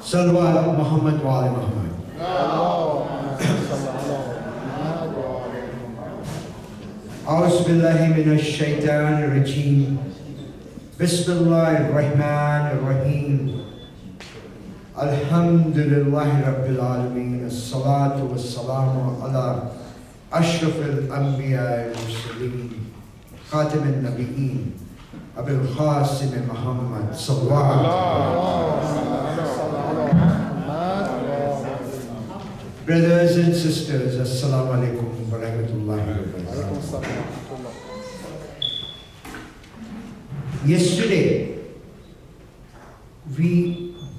Sallu ala Muhammad wa ala Muhammad. A'udhu billahi minash shaitanir rajim. Bismillahir rahmanir rahim. Alhamdulillahi rabbil alameen. As-salatu was-salamu ala ashrafil anbiya wal mursaleen. Khatamin nabiyyin. Abul Qasim Muhammad sallallahu alaihi wasallam. Brothers and sisters, assalamu alaikum wa rahmatullahi wa barakatuh. Yesterday, we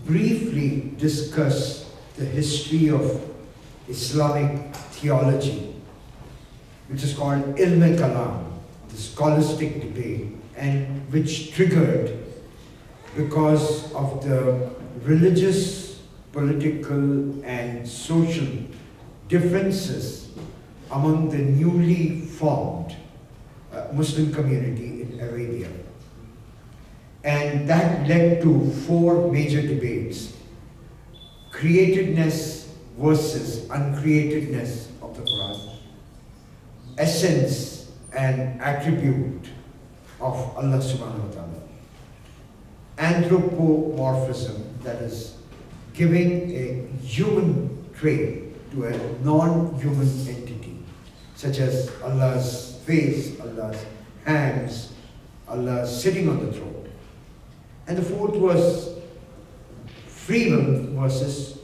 briefly discussed the history of Islamic theology, which is called Ilm-e-Kalam, the scholastic debate, and which triggered because of the religious, political, and social differences among the newly formed Muslim community in Arabia. And that led to four major debates: createdness versus uncreatedness of the Quran, essence and attribute of Allah subhanahu wa ta'ala, anthropomorphism, that is giving a human trait to a non-human entity, such as Allah's face, Allah's hands, Allah sitting on the throne. And the fourth was free will versus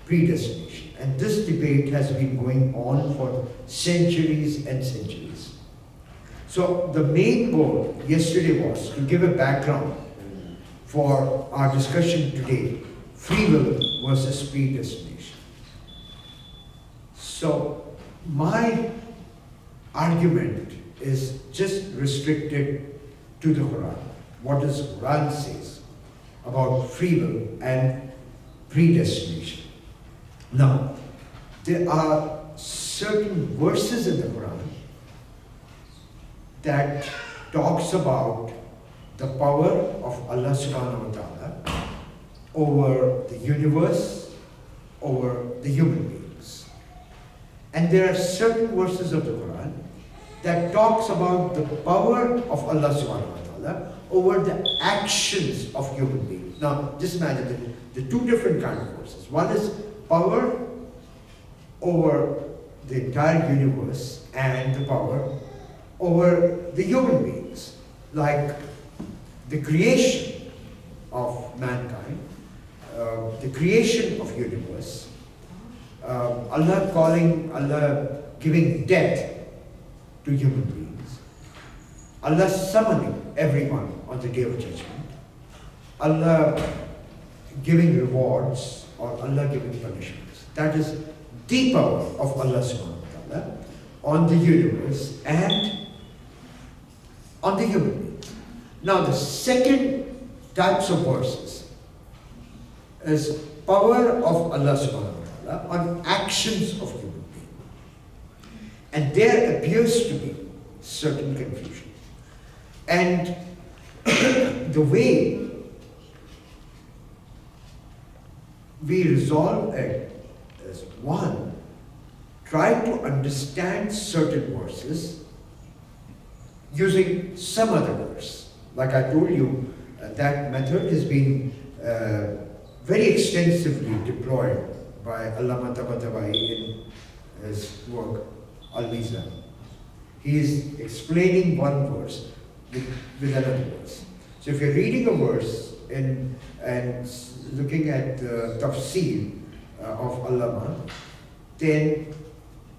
predestination. And this debate has been going on for centuries and centuries. So the main goal yesterday was to give a background for our discussion today: free will versus predestination. So my argument is just restricted to the Quran. What does the Quran says about free will and predestination? Now, there are certain verses in the Quran that talks about the power of Allah subhanahu wa ta'ala over the universe, over the human beings. And there are certain verses of the Quran that talks about the power of Allah subhanahu wa ta'ala over the actions of human beings. Now, just imagine the two different kind of verses. One is power over the entire universe and the power over the human beings, like the creation of mankind, the creation of universe, Allah giving death to human beings, Allah summoning everyone on the Day of Judgment, Allah giving rewards or Allah giving punishments. That is the power of Allah subhanahu wa ta'ala on the universe and on the human beings. Now the second types of verses is power of Allah subhanahu wa ta'ala on actions of human beings. And there appears to be certain confusion. And the way we resolve it is, one, try to understand certain verses using some other verse. Like I told you, that method has been very extensively deployed by Allama Tabatabai in his work, Al-Mizan. He is explaining one verse with another verse. So if you're reading a verse and looking at the tafsir of Allama, then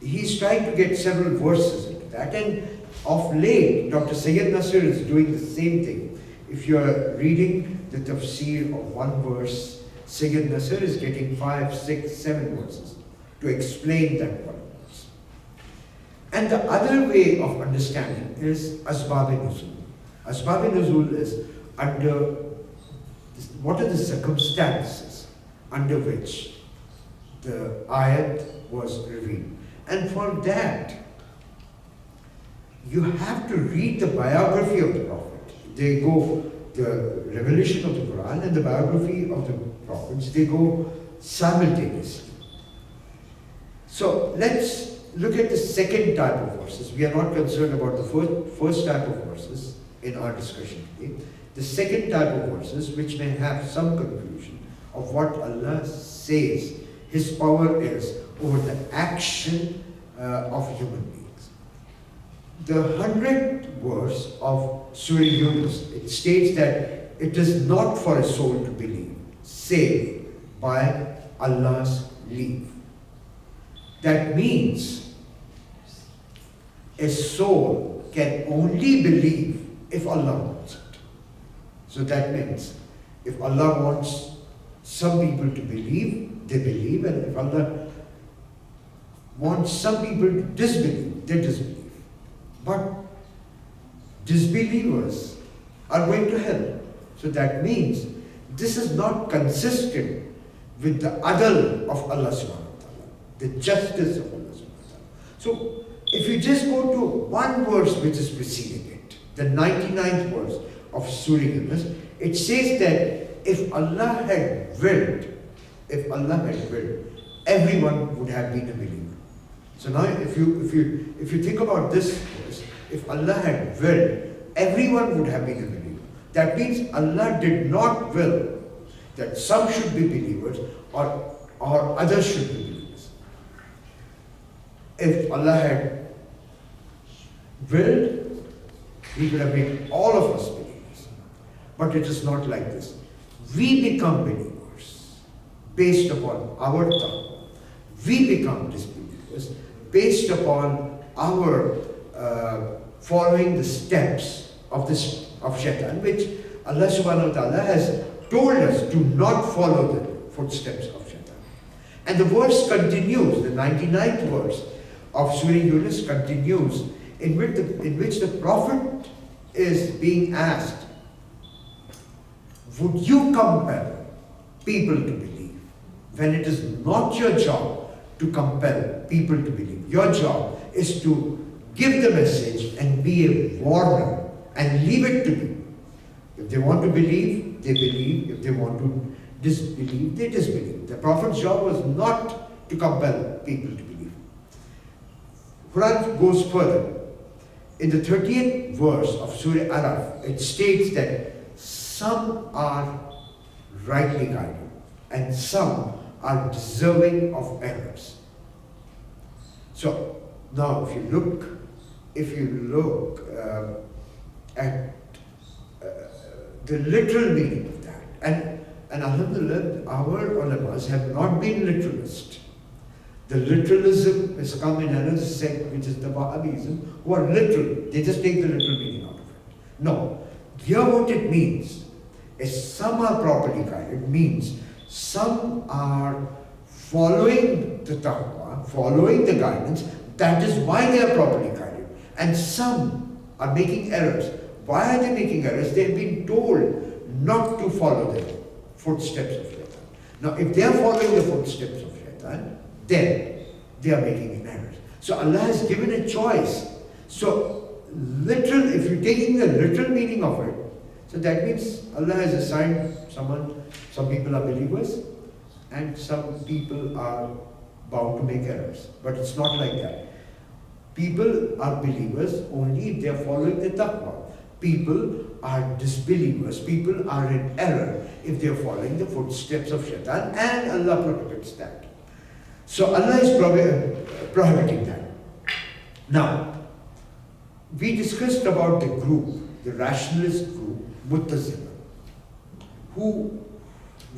he's trying to get several verses into that. And of late, Dr. Sayyid Nasir is doing the same thing. If you're reading the tafsir of one verse, Sayyid Nasir is getting 5, 6, 7 verses to explain that one verse. And the other way of understanding is Asbab-e-Nuzul. Asbab-e-Nuzul is under, what are the circumstances under which the ayat was revealed. And for that, you have to read the biography of the Prophet. They go, the revelation of the Quran and the biography of the prophets, they go simultaneously. So let's look at the second type of verses. We are not concerned about the first type of verses in our discussion today. The second type of verses, which may have some confusion of what Allah says His power is over the action of human beings. The 100th verse of Surah Yunus, it states that it is not for a soul to believe, save by Allah's leave. That means a soul can only believe if Allah wants it. So that means if Allah wants some people to believe, they believe, and if Allah wants some people to disbelieve, they disbelieve. But disbelievers are going to hell. So that means this is not consistent with the adl of Allah subhanahu wa ta'ala, the justice of Allah subhanahu wa ta'ala. So if you just go to one verse which is preceding it, the 99th verse of Surah Yunus, it says that if Allah had willed, everyone would have been a believer. So now if you think about this verse, if Allah had willed, everyone would have been a believer. That means Allah did not will that some should be believers or others should be believers. If Allah had willed, He could have made all of us believers. But it is not like this. We become believers based upon our taqwa. We become disbelievers based upon our following the steps of shaitan, which Allah subhanahu wa ta'ala has told us to not follow the footsteps of shaitan. And the verse continues, the 99th verse of Surah Yunus continues, in which the Prophet is being asked, would you compel people to believe when it is not your job to compel people to believe? Your job is to give the message and be a warner and leave it to people. If they want to believe, they believe. If they want to disbelieve, they disbelieve. The Prophet's job was not to compel people to believe. Quran goes further. In the 30th verse of Surah Araf, it states that some are rightly guided and some are deserving of errors. So now if you look at the literal meaning of that, and alhamdulillah, our ulamas have not been literalist. The literalism has come in another sect, which is the Wahhabism, who are literal. They just take the literal meaning out of it. No. Here what it means is some are properly guided, means some are following the taqwa, following the guidance, that is why they are properly guided. And some are making errors. Why are they making errors? They have been told not to follow the footsteps of shaitan. Now if they are following the footsteps of shaitan, then they are making an error. So Allah has given a choice. So literal, if you're taking the literal meaning of it, so that means Allah has assigned some people are believers and some people are bound to make errors. But it's not like that. People are believers only if they are following the taqwa. People are disbelievers. People are in error if they are following the footsteps of shaitan, and Allah prohibits that. So Allah is prohibiting that. Now, we discussed about the group, the rationalist group, Muttazila, who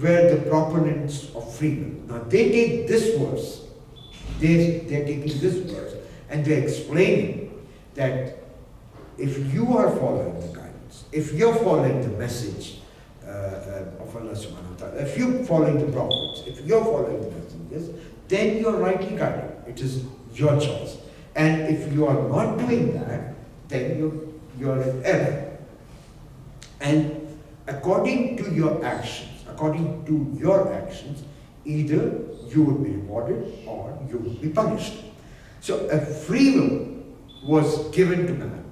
were the proponents of free will. Now they take this verse, they're taking this verse, and they're explaining that if you are following the guidance, if you're following the message of Allah subhanahu wa ta'ala, if you're following the prophets, if you're following the messengers, then you're rightly guided. It is your choice. And if you are not doing that, then you're in error. And according to your actions, either you would be rewarded or you would be punished. So a free will was given to man.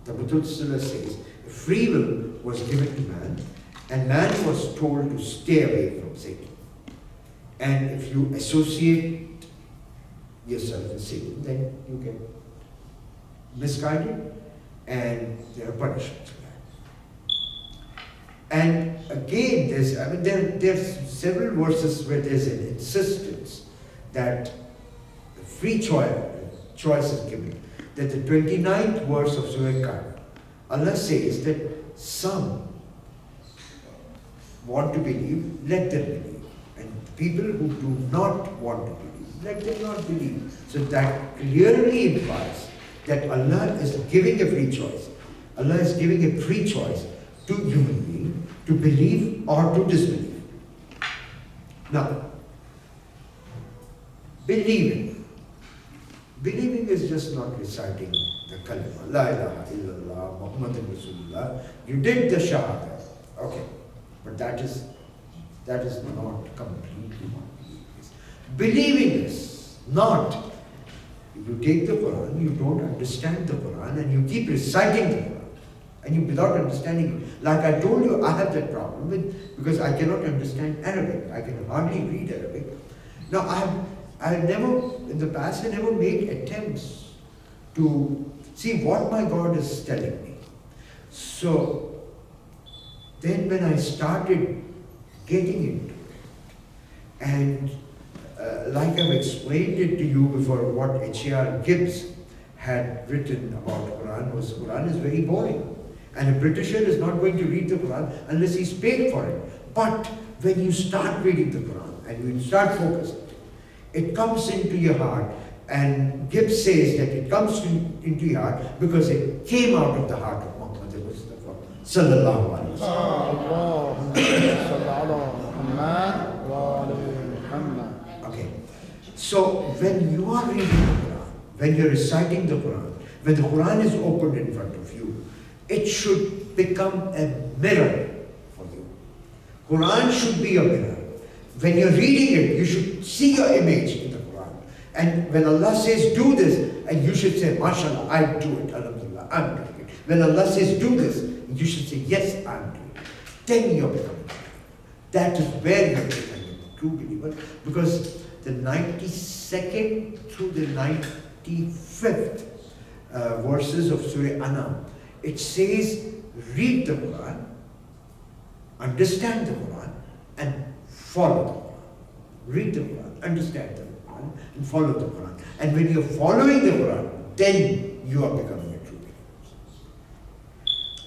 The Muttazila says a free will was given to man, and man was told to stay away from Satan. And if you associate yourself with Satan, then you get misguided, and there are punishments for that. And again, there's several verses where there's an insistence that free choice is given. That the 29th verse of Surah Kahf, Allah says that some want to believe, let them believe. And people who do not want to believe, let them not believe. So that clearly implies that Allah is giving a free choice. Allah is giving a free choice to human being to believe or to disbelieve. Now, believing is just not reciting the kalima, la ilaha illallah, Muhammadur Rasulullah. You did the shahada, okay, but that is not completely what believing is. Believing is not, you take the Quran, you don't understand the Quran, and you keep reciting the Quran, and you without understanding it. Like I told you, I have that problem because I cannot understand Arabic. I can hardly read Arabic. Now I never, in the past, I never made attempts to see what my God is telling me. So then when I started getting into it, and like I've explained it to you before, what H.A.R. Gibbs had written about Quran was, Quran is very boring. And a Britisher is not going to read the Quran unless he's paid for it. But when you start reading the Quran and you start focusing, it comes into your heart. And Gibbs says that it comes into your heart because it came out of the heart of Muhammad Mustafa sallallahu alaihi wasallam. Okay. So when you are reading the Quran, when you're reciting the Quran, when the Quran is opened in front of you, it should become a mirror for you. Quran should be a mirror. When you're reading it, you should see your image in the Quran. And when Allah says do this, and you should say, MashaAllah, I do it, Alhamdulillah, I'm doing it. When Allah says do this, you should say, yes, I'm doing it. Then you're becoming a believer. That is where you're becoming a true believer, because the 92nd through the 95th verses of Surah Anam, it says, read the Quran, understand the Quran, and follow the Quran. Read the Quran, understand the Quran, and follow the Quran. And when you're following the Quran, then you are becoming a true believer.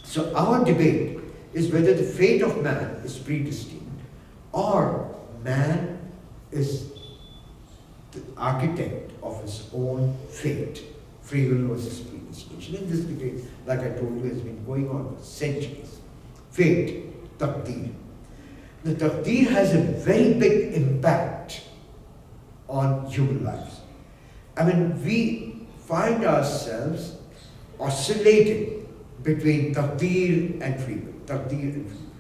So our debate is whether the fate of man is predestined or man is the architect of his own fate. Free will versus predestination. And this debate, like I told you, has been going on for centuries. Fate, taqdeer. The taqdeer has a very big impact on human lives. I mean, we find ourselves oscillating between taqdeer and free will. Taqdeer and free will.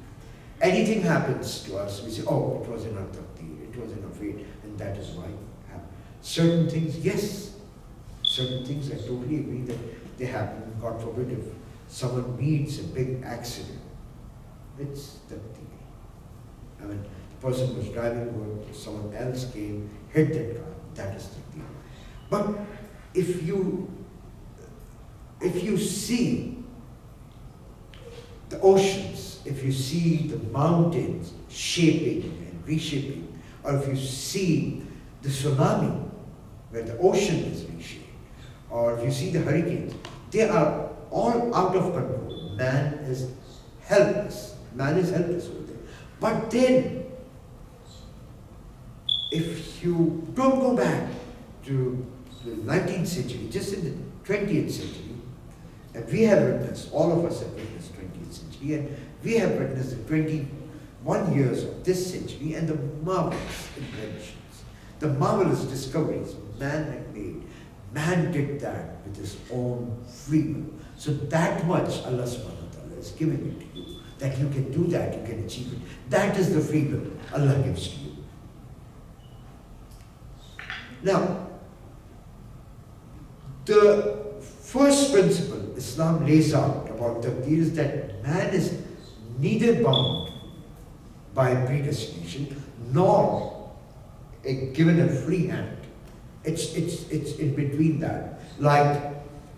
Anything happens to us, we say, oh, it was in our taqdeer, it was in our fate, and that is why it happened. Certain things, yes. Certain things, I totally agree that they happen. God forbid if someone meets a big accident, it's taqdeer. I mean, the person was driving good, someone else came, hit that car, that is taqdeer. But if you see the oceans, if you see the mountains shaping and reshaping, or if you see the tsunami where the ocean is reshaped, or if you see the hurricanes, they are all out of control. Man is helpless. Man is helpless over there. But then, if you don't go back to the 19th century, just in the 20th century, and we have witnessed, all of us have witnessed 20th century, and we have witnessed the 21 years of this century and the marvelous inventions, the marvelous discoveries man had made. Man did that with his own free will. So that much Allah subhanahu wa ta'ala is giving it to you, that you can do that, you can achieve it. That is the free will Allah gives to you. Now, the first principle Islam lays out about taqdeer is that man is neither bound by predestination nor given a free hand. It's in between that. Like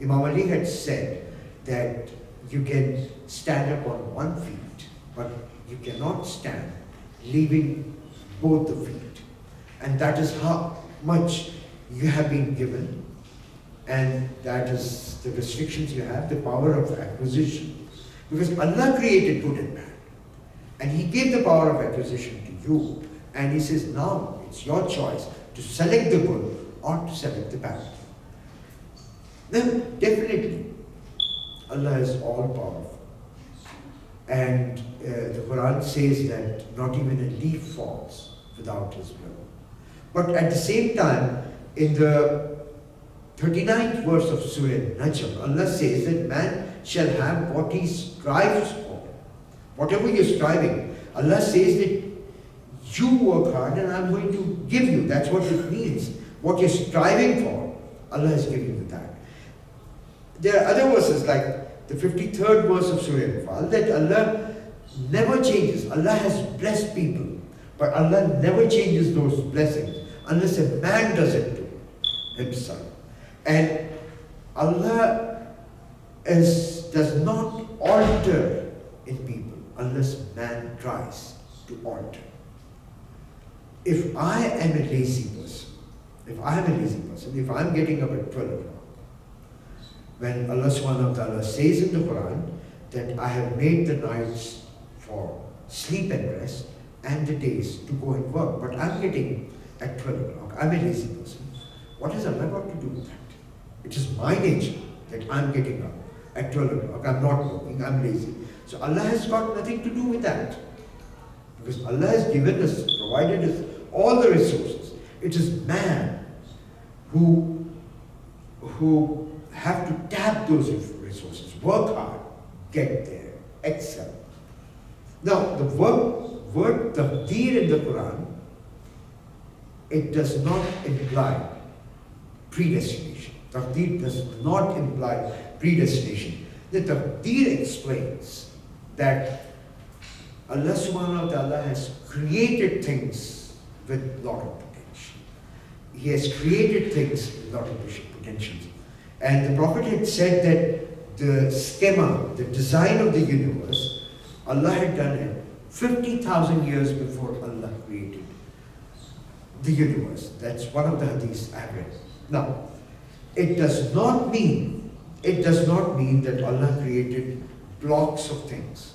Imam Ali had said that you can stand up on one feet, but you cannot stand leaving both the feet. And that is how much you have been given, and that is the restrictions you have, the power of acquisition. Because Allah created good and bad, and He gave the power of acquisition to you, and He says now it's your choice to select the good or to select the bad. Then definitely Allah is all powerful, and the Quran says that not even a leaf falls without His will. But at the same time, in the 39th verse of Surah Najm, Allah says that man shall have what he strives for. Whatever you're striving, Allah says that you work hard and I'm going to give you. That's what it means. What you're striving for, Allah is giving you that. There are other verses like the 53rd verse of Surah Al-Fal that Allah never changes. Allah has blessed people, but Allah never changes those blessings unless a man does it to himself. And Allah does not alter in people unless man tries to alter. If I am a lazy person, if I'm getting up at 12 o'clock, when Allah subhanahu wa ta'ala says in the Quran that I have made the nights for sleep and rest and the days to go and work, but I'm getting at 12 o'clock, I'm a lazy person. What has Allah got to do with that? It is my nature that I'm getting up at 12 o'clock, I'm not working, I'm lazy. So Allah has got nothing to do with that. Because Allah has given us, provided us all the resources. It is man who have to tap those resources, work hard, get there, excel. Now, the word taqdeer in the Quran, it does not imply predestination. Taqdeer does not imply predestination. The taqdeer explains that Allah subhanahu wa ta'ala has created things with a lot of potential. He has created things with a lot of potential. And the Prophet had said that the schema, the design of the universe, Allah had done it 50,000 years before Allah created the universe. That's one of the hadiths I have read. Now, it does not mean that Allah created blocks of things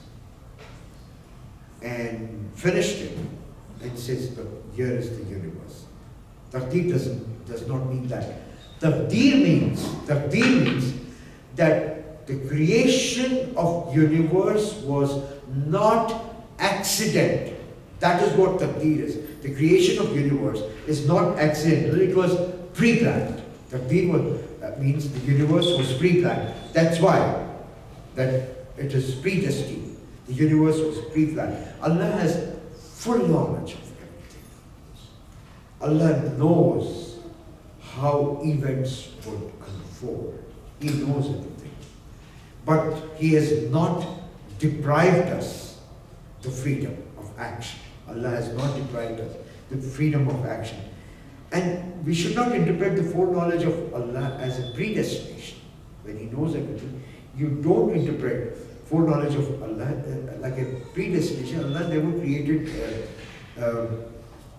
and finished it and says, look, here is the universe. Taqdeer does not mean that. Taqdeer means that the creation of universe was not accident. That is what taqdeer is. The creation of universe is not accidental, it was pre-planned. Taqdeer means the universe was pre-planned. That's why that it is predestined. The universe was pre-planned. Allah has full knowledge of everything. Allah knows how events would unfold. He knows everything. But He has not deprived us the freedom of action. Allah has not deprived us the freedom of action. And we should not interpret the foreknowledge of Allah as a predestination. When He knows everything, you don't interpret foreknowledge of Allah like a predestination. Allah never created a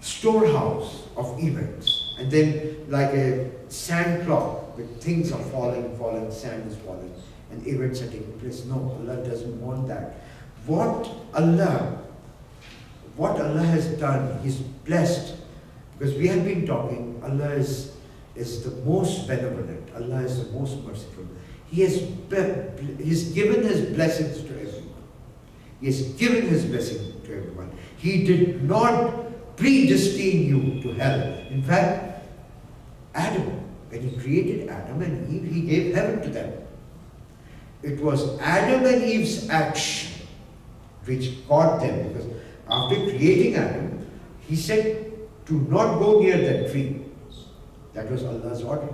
storehouse of events. And then like a sand clock, where things are falling, sand is falling, and events are taking place. No, Allah doesn't want that. What Allah has done, He's blessed. Because we have been talking, Allah is the most benevolent. Allah is the most merciful. He's given His blessings to everyone. He has given His blessing to everyone. He did not predestine you to hell. In fact, Adam, when He created Adam and Eve, He gave heaven to them. It was Adam and Eve's action which got them. Because after creating Adam, He said, do not go near that tree. That was Allah's order.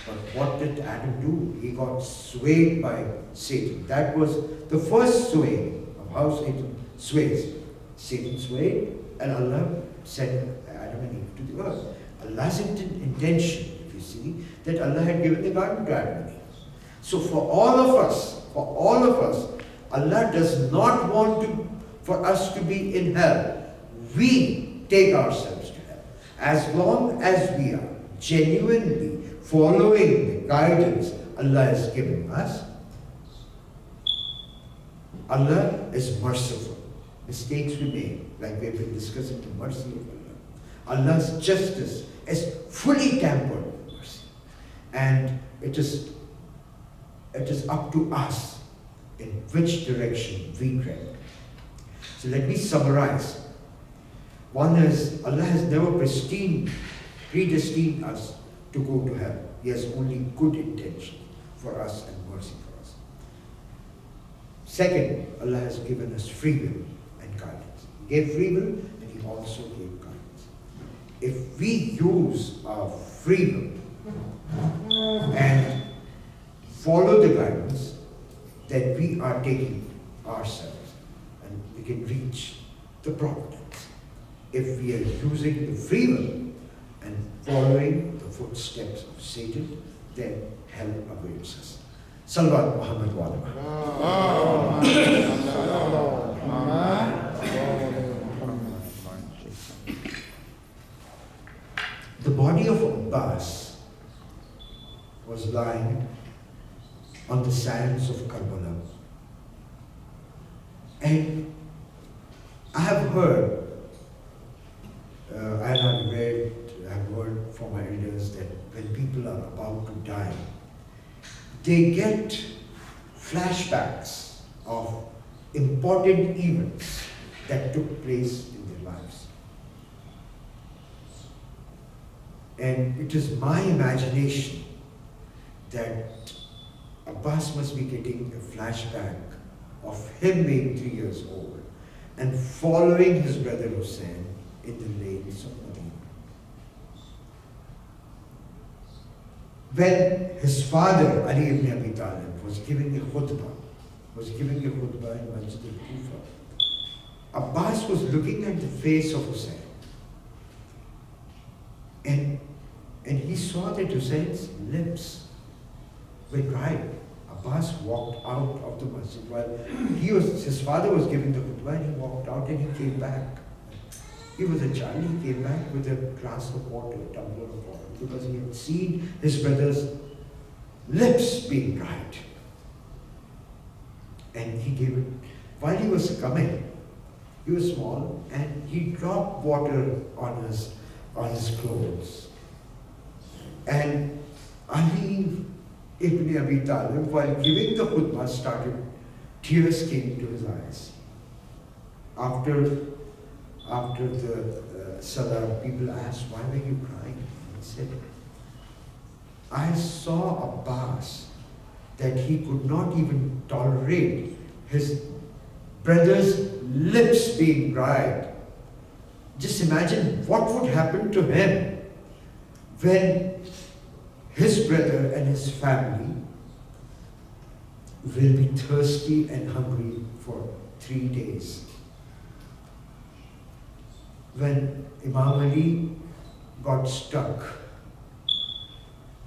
But what did Adam do? He got swayed by Satan. That was the first sway of how Satan sways. Satan swayed and Allah sent Adam and Eve to the earth. Allah's intention, if you see, that Allah had given the garden to Adam and Eve. So for all of us, Allah does not want for us to be in hell. We take ourselves to hell. As long as we are genuinely following the guidance Allah has given us, Allah is merciful. Mistakes we make, like we have been discussing the mercy of Allah. Allah's justice is fully tempered with mercy. And it is up to us in which direction we tread. So let me summarize. One is, Allah has never predestined us to go to hell. He has only good intention for us and mercy for us. Second, Allah has given us free will and guidance. He gave free will and He also gave guidance. If we use our free will and follow the guidance, then we are taking ourselves and we can reach the providence. If we are using the free will and following the footsteps of Satan, then hell awaits us. Salawat Muhammad wa The body of Abbas was lying on the sands of Karbala. And I have heard, and I've read, I've heard from my elders that when people are about to die, they get flashbacks of important events that took place in their lives. And it is my imagination that Abbas must be getting a flashback of him being 3 years old and following his brother Hussein in the lanes of Medina. When his father, Ali ibn Abi Talib, was giving a khutbah in Majlis al-Kufa, Abbas was looking at the face of Hussein. And he saw that Hussein's lips were dry. Abbas walked out of the masjid while his father was giving the khutbah, and he walked out and he came back. He was a child, he came back with a glass of water, a tumbler of water, because he had seen his brother's lips being dried. And he gave it, while he was coming, he was small, and he dropped water on his clothes. And Ali ibn Abi Talib, while giving the khutbah, tears came to his eyes. After the salah, people asked, why were you crying? He said, I saw Abbas that he could not even tolerate his brother's lips being dried. Just imagine what would happen to him when his brother and his family will be thirsty and hungry for 3 days. When Imam Ali got stuck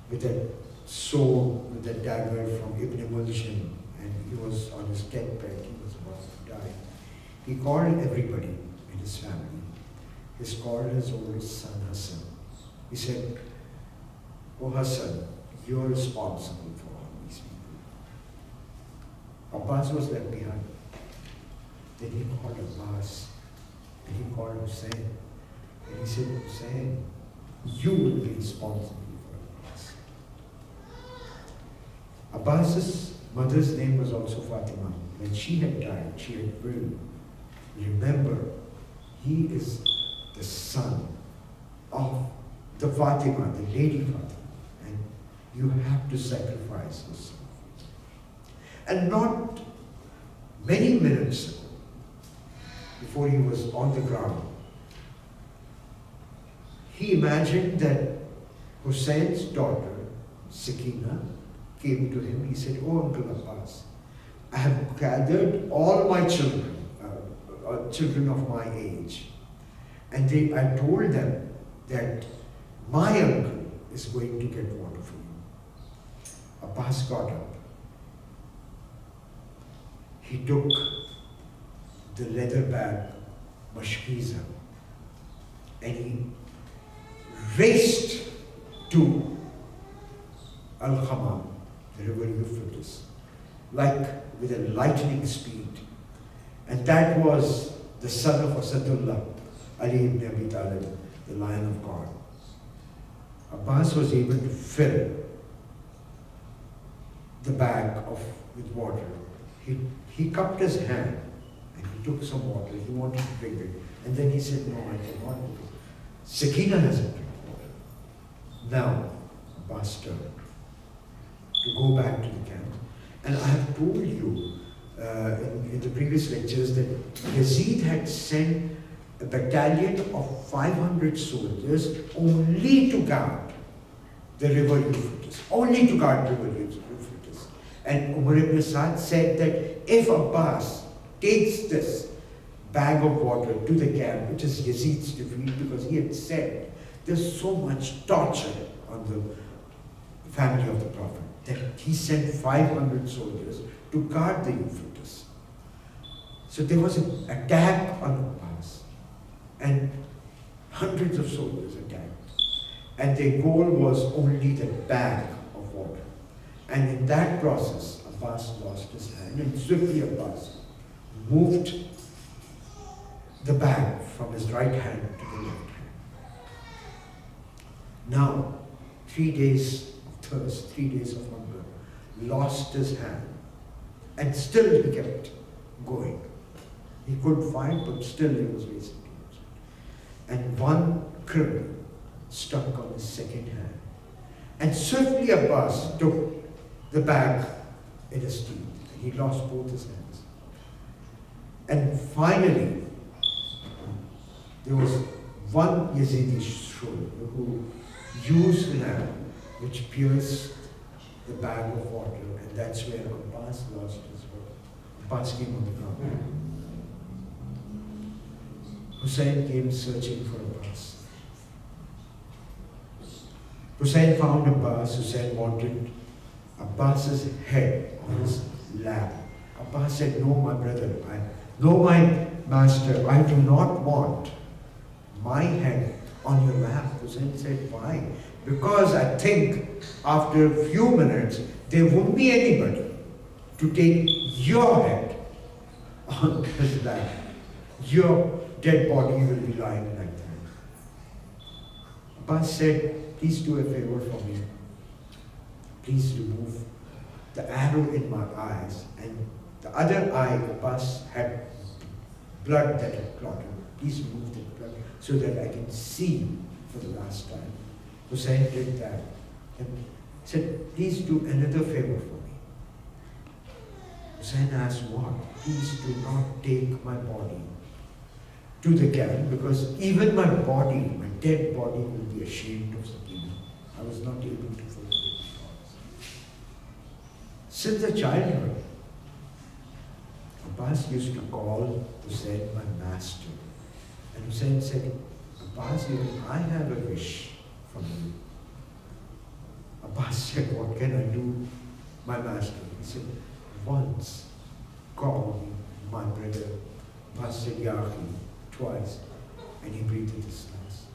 with a sword, with a dagger from Ibn Muljim, and he was on his deathbed, he was about to die. He called everybody in his family. He called his oldest son Hassan. He said, "Oh Hassan, you're responsible for all these people." Abbas was left behind. Then he called Abbas, and he called Hussein. And he said, "Hussein, you will be responsible for Abbas." Abbas's mother's name was also Fatima. When she had died, she had willed, remember, he is the son of the Fatima, the Lady Fatima, and you have to sacrifice yourself. And not many minutes ago, before he was on the ground, he imagined that Hussein's daughter, Sakina, came to him. He said, "Oh, Uncle Abbas, I have gathered all my children, children of my age, and I told them that my uncle is going to get water for you." Abbas got up. He took the leather bag, mashkiza, and he raced to Al-Khamam, the river Euphrates, like with a lightning speed. And that was the son of Asadullah, Ali ibn Abi Talib, the Lion of God. Abbas was able to fill the bag with water. He cupped his hand and he took some water. He wanted to drink it. And then he said, "No, I cannot. Sakina hasn't drank water." Now, Abbas turned to go back to the camp. And I have told you in the previous lectures that Yazid had sent a battalion of 500 soldiers only to guard the river Euphrates. Only to guard the river Euphrates. And Umar ibn Sa'd said that if Abbas takes this bag of water to the camp, which is Yazid's defeat, because he had said there's so much torture on the family of the Prophet, that he sent 500 soldiers to guard the Euphrates. So there was an attack on Abbas, and hundreds of soldiers attacked. And their goal was only the bag of water. And in that process, Abbas lost his hand, and swiftly Abbas moved the bag from his right hand to the left hand. Now, 3 days of thirst, 3 days of hunger, lost his hand, and still he kept going. He could fight, but still he was wasting too much. And one criminal stuck on his second hand. And swiftly Abbas took the bag in his teeth, and he lost both his hands. And finally, there was one Yazidi soldier who used an arrow which pierced the bag of water, and that's where Abbas lost his hold. Abbas came on the ground. Hussein came searching for Abbas. Hussein found Abbas. Hussein wanted Abbas's head on his lap. Abbas said, "No, my brother, no, my master, I do not want my head on your lap." Hussein said, "Why?" "Because I think after a few minutes, there won't be anybody to take your head on his lap. Your dead body will be lying like that." Abbas said, "Please do a favor for me. Please remove the arrow in my eyes." And the other eye, Abbas had blood that had clotted. "Please remove the blood so that I can see for the last time." Hussein did that and said, "Please do another favor for me." Hussein asked, "What?" "Please do not take my body to the camp, because even my body, my dead body, will be ashamed of Sakina. I was not able to fulfill my thoughts." Since the childhood, Abbas used to call Hussein my master. And Hussein said, Abbas said, I have a wish from you. Abbas said, what can I do, my master? He said, once call my brother. Abbas said, Ya Akhi, twice. And he breathed his last.